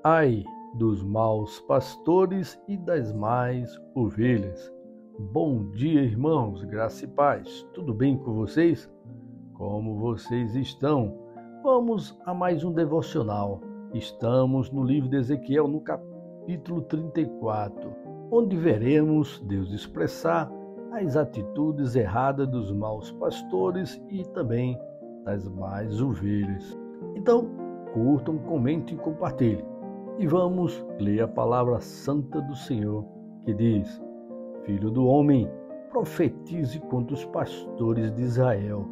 Ai dos maus pastores e das más ovelhas. Bom dia, irmãos, graça e paz. Tudo bem com vocês? Como vocês estão? Vamos a mais um devocional. Estamos no livro de Ezequiel, no capítulo 34, onde veremos Deus expressar as atitudes erradas dos maus pastores e também das más ovelhas. Então, curtam, comentem e compartilhem. E vamos ler a palavra santa do Senhor, que diz: Filho do homem, profetize contra os pastores de Israel.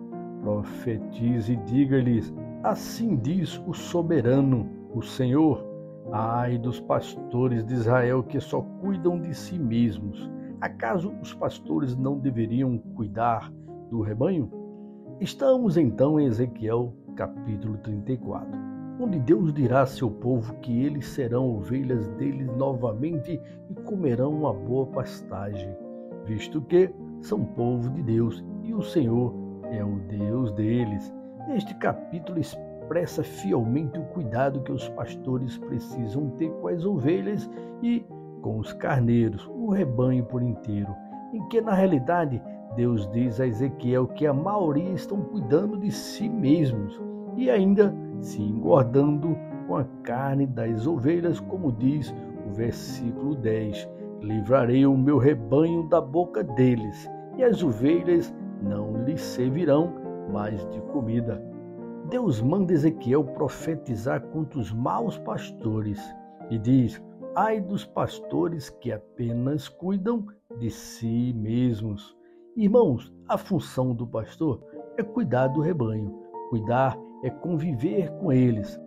Profetize e diga-lhes: assim diz o soberano, o Senhor. Ai dos pastores de Israel que só cuidam de si mesmos. Acaso os pastores não deveriam cuidar do rebanho? Estamos então em Ezequiel capítulo 34, onde Deus dirá a seu povo que eles serão ovelhas deles novamente e comerão uma boa pastagem, visto que são povo de Deus e o Senhor é o Deus deles. Este capítulo expressa fielmente o cuidado que os pastores precisam ter com as ovelhas e com os carneiros, o rebanho por inteiro, em que na realidade Deus diz a Ezequiel que a maioria estão cuidando de si mesmos e ainda se engordando com a carne das ovelhas, como diz o versículo 10. Livrarei o meu rebanho da boca deles, e as ovelhas não lhes servirão mais de comida. Deus manda Ezequiel profetizar contra os maus pastores e diz: ai dos pastores que apenas cuidam de si mesmos. Irmãos, a função do pastor é cuidar do rebanho. Cuidar é conviver com eles.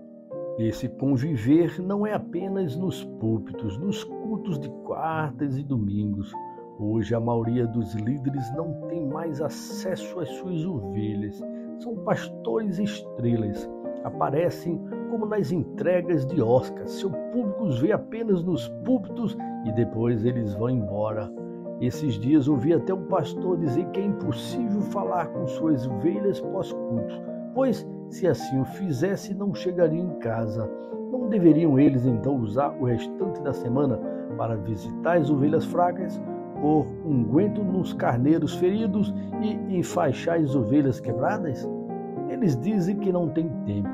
Esse conviver não é apenas nos púlpitos, nos cultos de quartas e domingos. Hoje a maioria dos líderes não tem mais acesso às suas ovelhas. São pastores estrelas. Aparecem como nas entregas de Oscar. Seu público os vê apenas nos púlpitos e depois eles vão embora. Esses dias ouvi até um pastor dizer que é impossível falar com suas ovelhas pós-culto, pois se assim o fizesse não chegariam em casa. Não deveriam eles então usar o restante da semana para visitar as ovelhas fracas, pôr unguento nos carneiros feridos e enfaixar as ovelhas quebradas? Eles dizem que não tem tempo,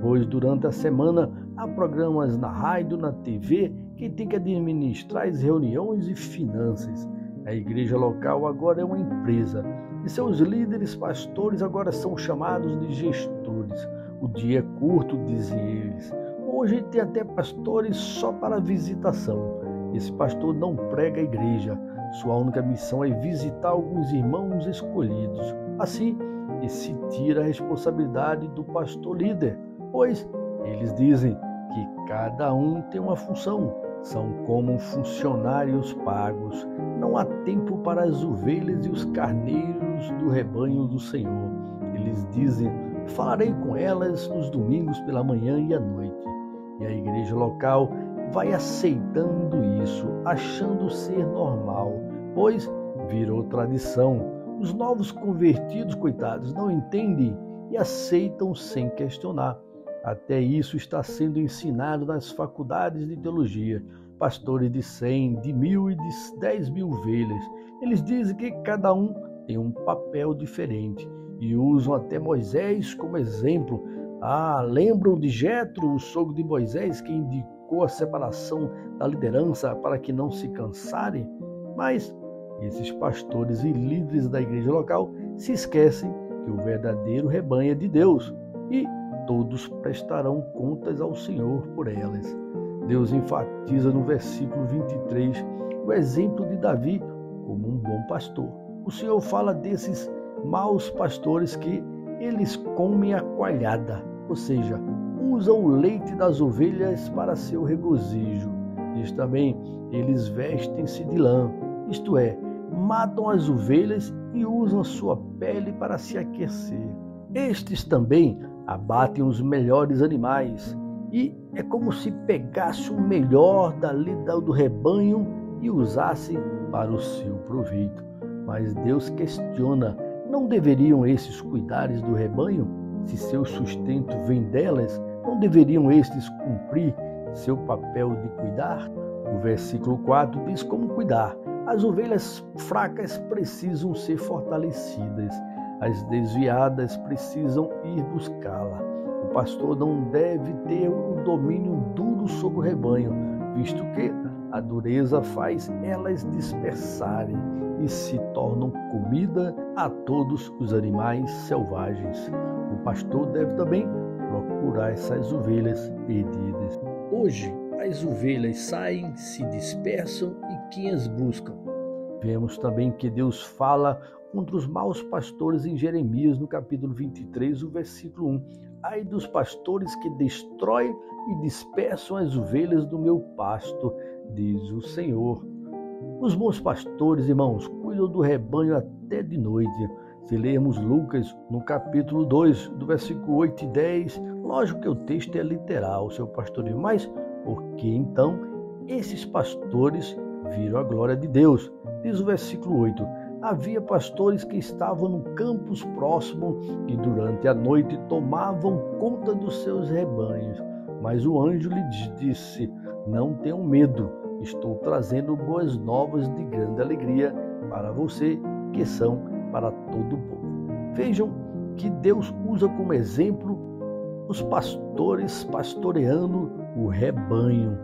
pois durante a semana há programas na rádio, na TV, que tem que administrar as reuniões e finanças. A igreja local agora é uma empresa e seus líderes pastores agora são chamados de gestores. O dia é curto, dizem eles. Hoje tem até pastores só para visitação. Esse pastor não prega a igreja. Sua única missão é visitar alguns irmãos escolhidos. Assim, ele se tira a responsabilidade do pastor líder, pois eles dizem que cada um tem uma função. São como funcionários pagos. Não há tempo para as ovelhas e os carneiros do rebanho do Senhor. Eles dizem: falarei com elas nos domingos pela manhã e à noite. E a igreja local vai aceitando isso, achando ser normal, pois virou tradição. Os novos convertidos, coitados, não entendem e aceitam sem questionar. Até isso está sendo ensinado nas faculdades de teologia. Pastores de 100, de 1.000 e de 10.000 ovelhas. Eles dizem que cada um tem um papel diferente e usam até Moisés como exemplo. Lembram de Jetro, o sogro de Moisés, que indicou a separação da liderança para que não se cansarem? Mas esses pastores e líderes da igreja local se esquecem que o verdadeiro rebanho é de Deus e todos prestarão contas ao Senhor por elas. Deus enfatiza no versículo 23 o exemplo de Davi como um bom pastor. O Senhor fala desses maus pastores que eles comem a coalhada, ou seja, usam o leite das ovelhas para seu regozijo. Diz também, eles vestem-se de lã, isto é, matam as ovelhas e usam a sua pele para se aquecer. Estes também abatem os melhores animais e é como se pegasse o melhor do rebanho e usasse para o seu proveito. Mas Deus questiona: não deveriam esses cuidares do rebanho? Se seu sustento vem delas, não deveriam estes cumprir seu papel de cuidar? O versículo 4 diz como cuidar. As ovelhas fracas precisam ser fortalecidas, as desviadas precisam ir buscá-la. O pastor não deve ter o domínio duro sobre o rebanho, visto que a dureza faz elas dispersarem e se tornam comida a todos os animais selvagens. O pastor deve também procurar essas ovelhas perdidas. Hoje, as ovelhas saem, se dispersam e quem as busca? Vemos também que Deus fala contra os maus pastores em Jeremias, no capítulo 23, o versículo 1. Ai dos pastores que destroem e dispersam as ovelhas do meu pasto, diz o Senhor. Os bons pastores, irmãos, cuidam do rebanho até de noite. Se lermos Lucas, no capítulo 2, do versículo 8 e 10, lógico que o texto é literal, seu pastoreio, mas por que então esses pastores viram a glória de Deus? Diz o versículo 8, havia pastores que estavam no campus próximo e durante a noite tomavam conta dos seus rebanhos. Mas o anjo lhe disse, não tenham medo, estou trazendo boas novas de grande alegria para você, que são para todo o povo. Vejam que Deus usa como exemplo os pastores pastoreando o rebanho.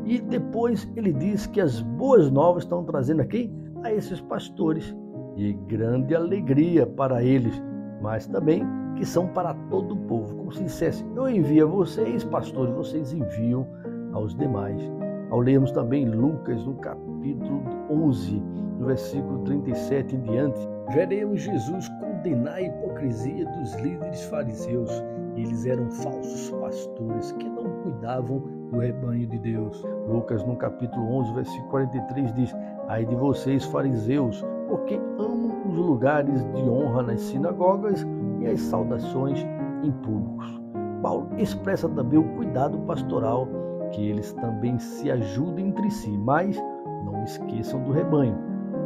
E depois ele diz que as boas novas estão trazendo aqui a esses pastores e grande alegria para eles, mas também que são para todo o povo. Como se dissesse, eu envio a vocês, pastores, vocês enviam aos demais. Ao lermos também Lucas, no capítulo 11, no versículo 37 em diante, veremos Jesus condenar a hipocrisia dos líderes fariseus. Eles eram falsos pastores que não cuidavam do rebanho de Deus. Lucas, no capítulo 11, versículo 43, diz, ai de vocês, fariseus, porque amam os lugares de honra nas sinagogas e as saudações em públicos. Paulo expressa também o cuidado pastoral, que eles também se ajudem entre si, mas não esqueçam do rebanho.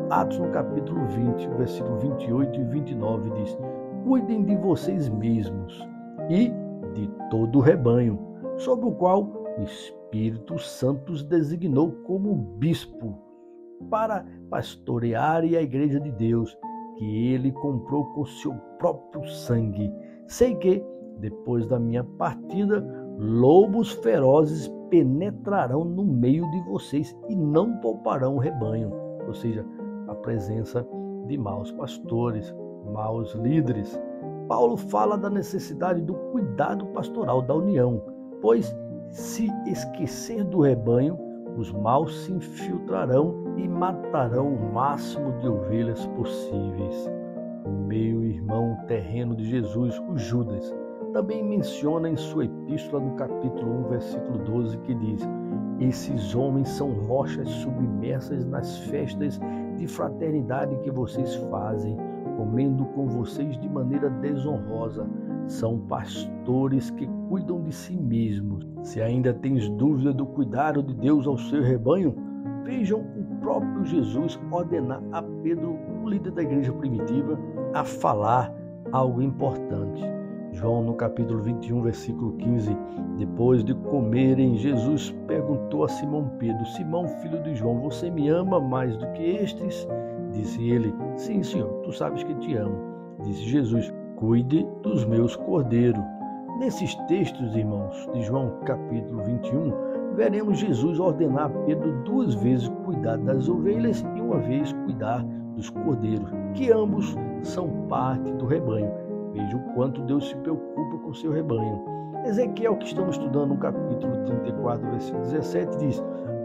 Atos, no capítulo 20, versículo 28 e 29, diz, cuidem de vocês mesmos e de todo o rebanho, sobre o qual o Espírito Santo os designou como bispo, para pastorearem a igreja de Deus, que ele comprou com seu próprio sangue. Sei que, depois da minha partida, lobos ferozes penetrarão no meio de vocês e não pouparão o rebanho. Ou seja, a presença de maus pastores, maus líderes. Paulo fala da necessidade do cuidado pastoral da união, pois se esquecer do rebanho, os maus se infiltrarão e matarão o máximo de ovelhas possíveis. O meio-irmão terreno de Jesus, o Judas, também menciona em sua epístola no capítulo 1, versículo 12, que diz, esses homens são rochas submersas nas festas de fraternidade que vocês fazem, comendo com vocês de maneira desonrosa. São pastores que cuidam de si mesmos. Se ainda tens dúvida do cuidado de Deus ao seu rebanho, vejam o próprio Jesus ordenar a Pedro, o líder da igreja primitiva, a falar algo importante. João, no capítulo 21, versículo 15, depois de comerem, Jesus perguntou a Simão Pedro, Simão, filho de João, você me ama mais do que estes? Disse ele, sim, Senhor, tu sabes que te amo. Disse Jesus, cuide dos meus cordeiros. Nesses textos, irmãos, de João capítulo 21, veremos Jesus ordenar a Pedro 2 vezes cuidar das ovelhas e 1 vez cuidar dos cordeiros, que ambos são parte do rebanho. Veja o quanto Deus se preocupa com o seu rebanho. Ezequiel, que estamos estudando no capítulo 34, versículo 17, diz,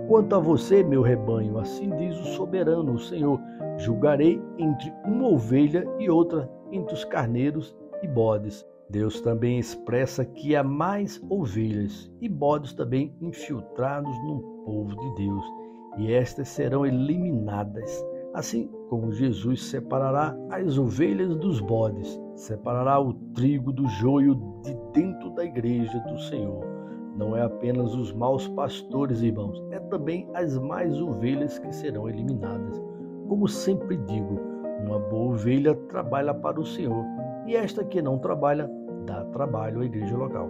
quanto a você, meu rebanho, assim diz o soberano, o Senhor, julgarei entre uma ovelha e outra, entre os carneiros e bodes. Deus também expressa que há mais ovelhas e bodes também infiltrados no povo de Deus, e estas serão eliminadas. Assim como Jesus separará as ovelhas dos bodes, separará o trigo do joio de dentro da igreja do Senhor. Não é apenas os maus pastores, irmãos, é também as mais ovelhas que serão eliminadas. Como sempre digo, uma boa ovelha trabalha para o Senhor, e esta que não trabalha, dá trabalho à igreja local.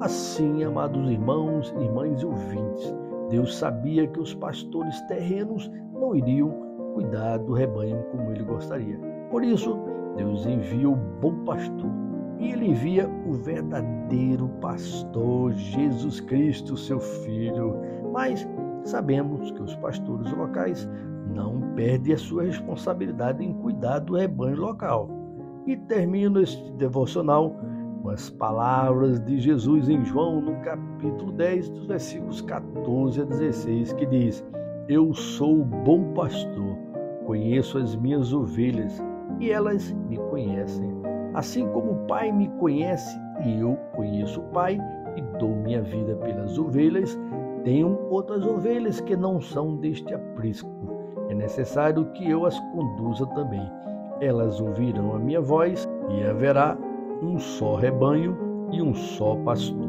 Assim, amados irmãos, irmãs e ouvintes, Deus sabia que os pastores terrenos não iriam cuidar do rebanho como ele gostaria. Por isso, Deus envia o bom pastor e ele envia o verdadeiro pastor, Jesus Cristo, seu Filho. Mas sabemos que os pastores locais não perdem a sua responsabilidade em cuidar do rebanho local. E termino este devocional com as palavras de Jesus em João, no capítulo 10, dos versículos 14 a 16, que diz: Eu sou o bom pastor, conheço as minhas ovelhas e elas me conhecem. Assim como o Pai me conhece e eu conheço o Pai e dou minha vida pelas ovelhas, tenho outras ovelhas que não são deste aprisco. É necessário que eu as conduza também. Elas ouvirão a minha voz e haverá um só rebanho e um só pastor.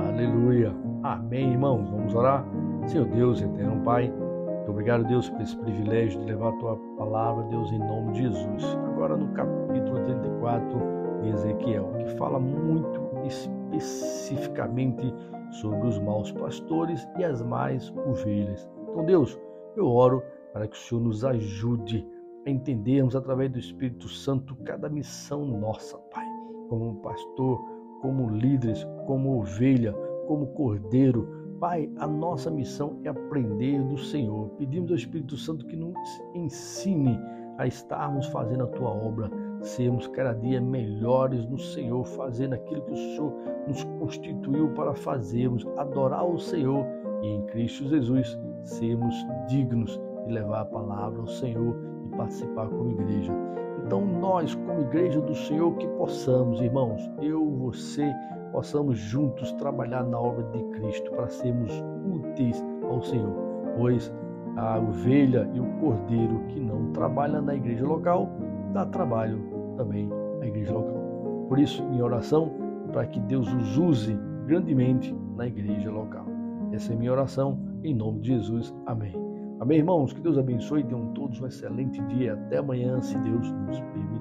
Aleluia. Amém, irmãos. Vamos orar. Senhor Deus, eterno Pai, muito obrigado, Deus, por esse privilégio de levar a Tua palavra, Deus, em nome de Jesus. Agora no capítulo 34 de Ezequiel, que fala muito especificamente sobre os maus pastores e as más ovelhas. Então, Deus, eu oro para que o Senhor nos ajude a entendermos através do Espírito Santo cada missão nossa, Pai. Como pastor, como líderes, como ovelha, como cordeiro. Pai, a nossa missão é aprender do Senhor. Pedimos ao Espírito Santo que nos ensine a estarmos fazendo a Tua obra, sermos cada dia melhores no Senhor, fazendo aquilo que o Senhor nos constituiu para fazermos, adorar o Senhor e em Cristo Jesus sermos dignos de levar a palavra ao Senhor e participar como igreja. Então nós, como igreja do Senhor, que possamos, irmãos, eu, você, possamos juntos trabalhar na obra de Cristo para sermos úteis ao Senhor, pois a ovelha e o cordeiro que não trabalham na igreja local, dá trabalho também à igreja local. Por isso, minha oração é para que Deus os use grandemente na igreja local. Essa é minha oração, em nome de Jesus. Amém. Amém, irmãos? Que Deus abençoe e tenham todos um excelente dia. Até amanhã, se Deus nos permitir.